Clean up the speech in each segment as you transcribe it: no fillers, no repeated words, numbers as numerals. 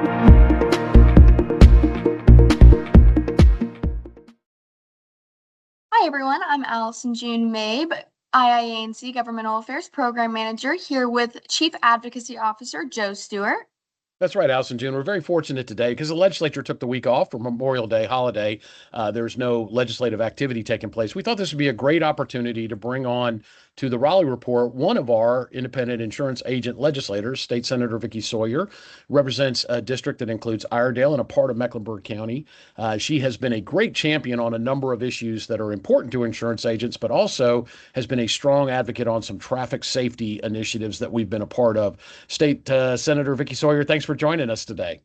Hi, everyone. I'm Allison June Mabe, IIANC Governmental Affairs Program Manager, here with Chief Advocacy Officer Joe Stewart. That's right, Allison June. We're very fortunate today because the legislature took the week off for Memorial Day holiday. There's no legislative activity taking place. We thought this would be a great opportunity to bring on to the Raleigh Report one of our independent insurance agent legislators, State Senator Vicky Sawyer, represents a district that includes Iredell and a part of Mecklenburg County. She has been a great champion on a number of issues that are important to insurance agents, but also has been a strong advocate on some traffic safety initiatives that we've been a part of. State Senator Vicky Sawyer, thanks for joining us today.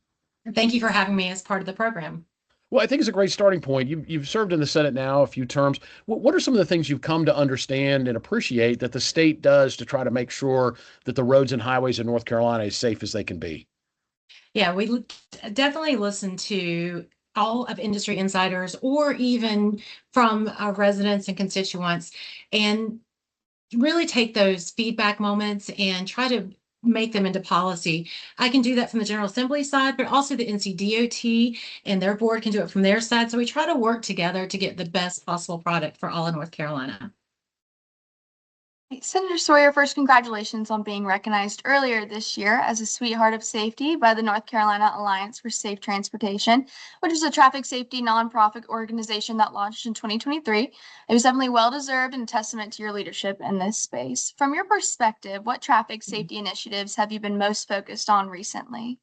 Thank you for having me as part of the program. Well, I think it's a great starting point. You've served in the Senate now a few terms. What are some of the things you've come to understand and appreciate that the state does to try to make sure that the roads and highways in North Carolina is safe as they can be? Yeah, we definitely listen to all of industry insiders or even from our residents and constituents, and really take those feedback moments and try to make them into policy. I can do that from the General Assembly side, but also the NCDOT and their board can do it from their side. So we try to work together to get the best possible product for all of North Carolina. Senator Sawyer, first, congratulations on being recognized earlier this year as a Sweetheart of Safety by the North Carolina Alliance for Safe Transportation, which is a traffic safety nonprofit organization that launched in 2023. It was definitely well-deserved and a testament to your leadership in this space. From your perspective, what traffic safety initiatives have you been most focused on recently?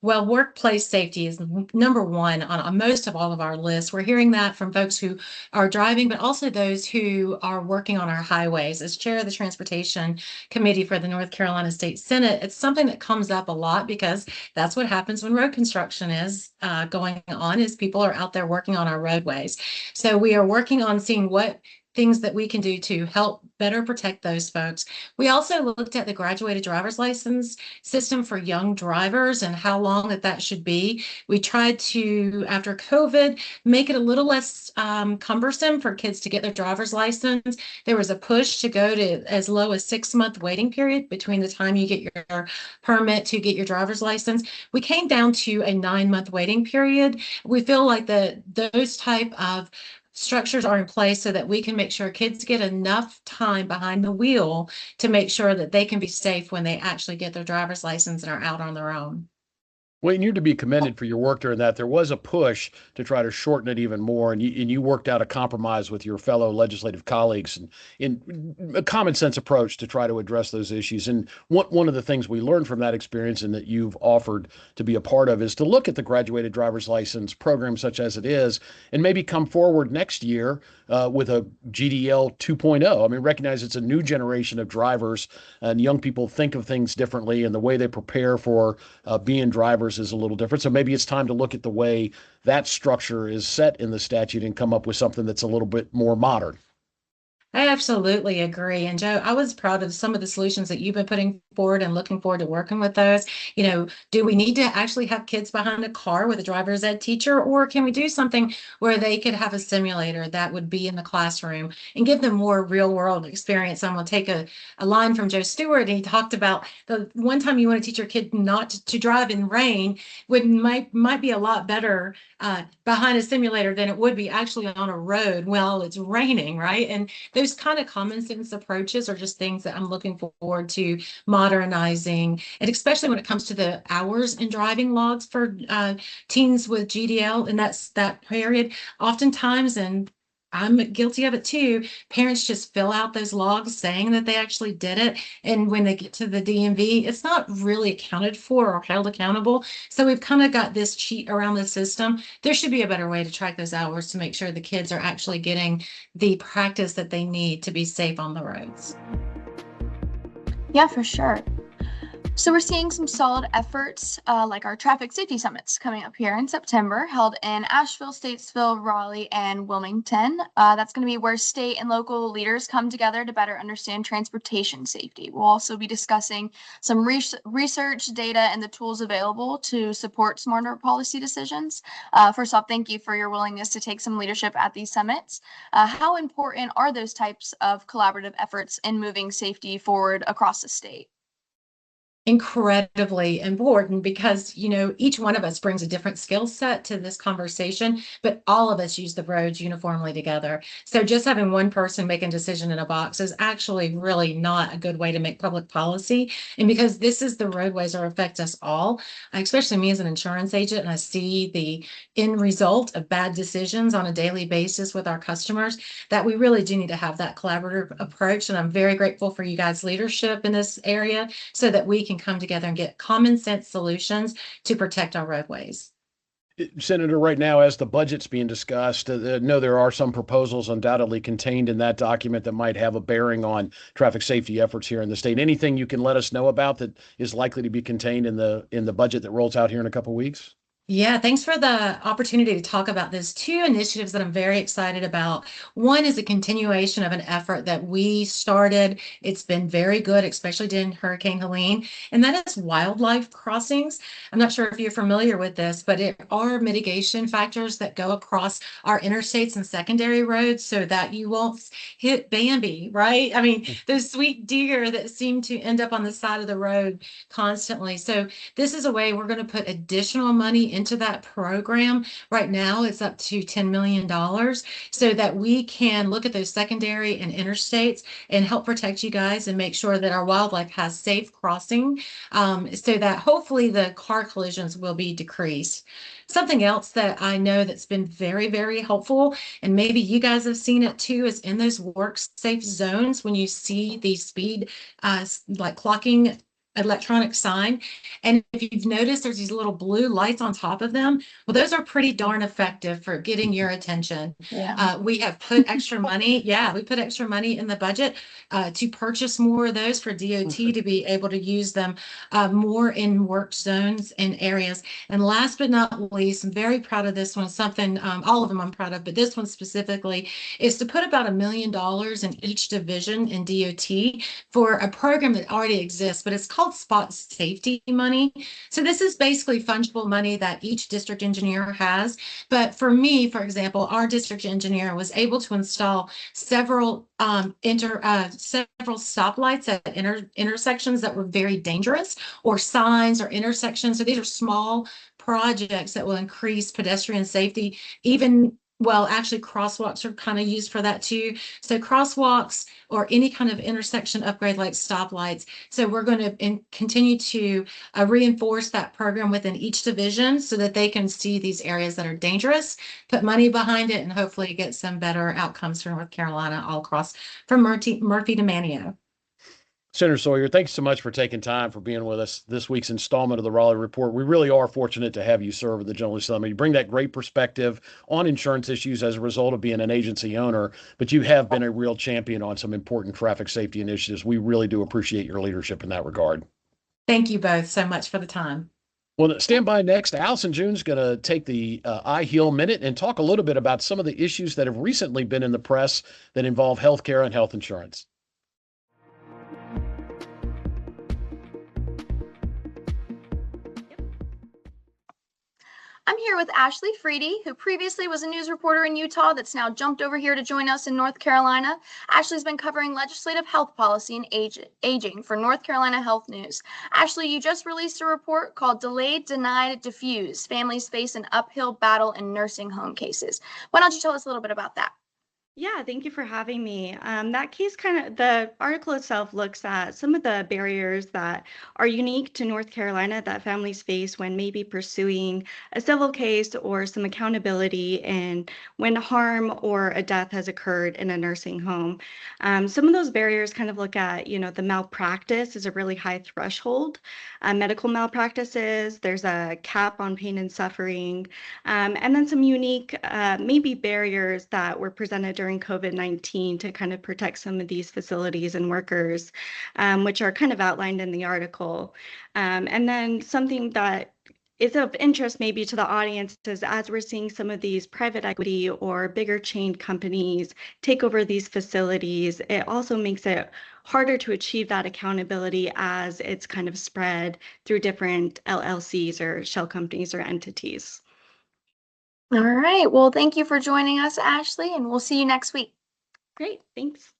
Well, workplace safety is number one on most of all of our lists. We're hearing that from folks who are driving, but also those who are working on our highways. As chair of the Transportation Committee for the North Carolina State Senate, it's something that comes up a lot because that's what happens when road construction is going on, is people are out there working on our roadways. So we are working on seeing what things that we can do to help better protect those folks. We also looked at the graduated driver's license system for young drivers and how long that should be. We tried to, after COVID, make it a little less cumbersome for kids to get their driver's license. There was a push to go to as low as 6-month waiting period between the time you get your permit to get your driver's license. We came down to a 9-month waiting period. We feel like those type of structures are in place so that we can make sure kids get enough time behind the wheel to make sure that they can be safe when they actually get their driver's license and are out on their own. Well, you're to be commended for your work during that. There was a push to try to shorten it even more, and you worked out a compromise with your fellow legislative colleagues and in a common sense approach to try to address those issues. And one of the things we learned from that experience and that you've offered to be a part of is to look at the graduated driver's license program such as it is, and maybe come forward next year with a GDL 2.0. I mean, recognize it's a new generation of drivers, and young people think of things differently, and the way they prepare for being drivers is a little different. So maybe it's time to look at the way that structure is set in the statute and come up with something that's a little bit more modern. I absolutely agree. And Joe, I was proud of some of the solutions that you've been putting forward and looking forward to working with those. Do we need to actually have kids behind a car with a driver's ed teacher, or can we do something where they could have a simulator that would be in the classroom and give them more real world experience? I'm going to take a line from Joe Stewart. And he talked about the one time you want to teach your kid not to drive in rain might be a lot better behind a simulator than it would be actually on a road while it's raining, right? And those kind of common sense approaches are just things that I'm looking forward to modernizing, and especially when it comes to the hours in driving logs for teens with GDL, and that's that period. Oftentimes, and I'm guilty of it too, parents just fill out those logs saying that they actually did it. And when they get to the DMV, it's not really accounted for or held accountable. So we've kind of got this cheat around the system. There should be a better way to track those hours to make sure the kids are actually getting the practice that they need to be safe on the roads. Yeah, for sure. So we're seeing some solid efforts like our traffic safety summits coming up here in September, held in Asheville, Statesville, Raleigh, and Wilmington. That's going to be where state and local leaders come together to better understand transportation safety. We'll also be discussing some research, data, and the tools available to support smarter policy decisions. First off, thank you for your willingness to take some leadership at these summits. How important are those types of collaborative efforts in moving safety forward across the state? incredibly important because, each one of us brings a different skill set to this conversation, but all of us use the roads uniformly together. So just having one person making a decision in a box is actually really not a good way to make public policy. And because this is the roadways that affect us all, especially me as an insurance agent, and I see the end result of bad decisions on a daily basis with our customers, that we really do need to have that collaborative approach. And I'm very grateful for you guys' leadership in this area so that we can come together and get common sense solutions to protect our roadways. Senator, right now, as the budget's being discussed, no, there are some proposals undoubtedly contained in that document that might have a bearing on traffic safety efforts here in the state. Anything you can let us know about that is likely to be contained in the budget that rolls out here in a couple of weeks? Yeah, thanks for the opportunity to talk about this. Two initiatives that I'm very excited about. One is a continuation of an effort that we started. It's been very good, especially during Hurricane Helene, and that is wildlife crossings. I'm not sure if you're familiar with this, but it are mitigation factors that go across our interstates and secondary roads so that you won't hit Bambi, right? I mean, those sweet deer that seem to end up on the side of the road constantly. So this is a way we're going to put additional money into that program. Right now, it's up to $10 million so that we can look at those secondary and interstates and help protect you guys and make sure that our wildlife has safe crossing, so that hopefully the car collisions will be decreased. Something else that I know that's been very, very helpful, and maybe you guys have seen it too, is in those work safe zones when you see the speed like clocking electronic sign. And if you've noticed, there's these little blue lights on top of them. Well, those are pretty darn effective for getting your attention. Yeah. We have put extra money. Yeah, we put extra money in the budget to purchase more of those for DOT to be able to use them more in work zones and areas. And last but not least, I'm very proud of this one. Something, all of them I'm proud of, but this one specifically is to put about $1 million in each division in DOT for a program that already exists, but it's called spot safety money. So this is basically fungible money that each district engineer has. But for me, for example, our district engineer was able to install several stoplights at intersections that were very dangerous, or signs or intersections. So these are small projects that will increase pedestrian safety. Even, well, actually crosswalks are kind of used for that too. So crosswalks or any kind of intersection upgrade like stoplights. So we're going to continue to reinforce that program within each division so that they can see these areas that are dangerous, put money behind it, and hopefully get some better outcomes for North Carolina all across from Murphy to Manio. Senator Sawyer, thanks so much for taking time for being with us this week's installment of the Raleigh Report. We really are fortunate to have you serve at the General Assembly. You bring that great perspective on insurance issues as a result of being an agency owner, but you have been a real champion on some important traffic safety initiatives. We really do appreciate your leadership in that regard. Thank you both so much for the time. Well, stand by next. Allison June's going to take the iHeal Minute and talk a little bit about some of the issues that have recently been in the press that involve healthcare and health insurance. I'm here with Ashley Freedy, who previously was a news reporter in Utah that's now jumped over here to join us in North Carolina. Ashley's been covering legislative health policy and aging for North Carolina Health News. Ashley, you just released a report called Delayed, Denied, Diffused: Families Face an Uphill Battle in Nursing Home Cases. Why don't you tell us a little bit about that? Yeah, thank you for having me. That case the article itself looks at some of the barriers that are unique to North Carolina that families face when maybe pursuing a civil case or some accountability and when harm or a death has occurred in a nursing home. Some of those barriers kind of look at, the malpractice is a really high threshold. Medical malpractices, there's a cap on pain and suffering, and then some unique maybe barriers that were presented during COVID-19 to kind of protect some of these facilities and workers, which are kind of outlined in the article. And then something that is of interest maybe to the audience is, as we're seeing some of these private equity or bigger chain companies take over these facilities, it also makes it harder to achieve that accountability as it's kind of spread through different LLCs or shell companies or entities. All right. Well, thank you for joining us, Ashley, and we'll see you next week. Great, thanks.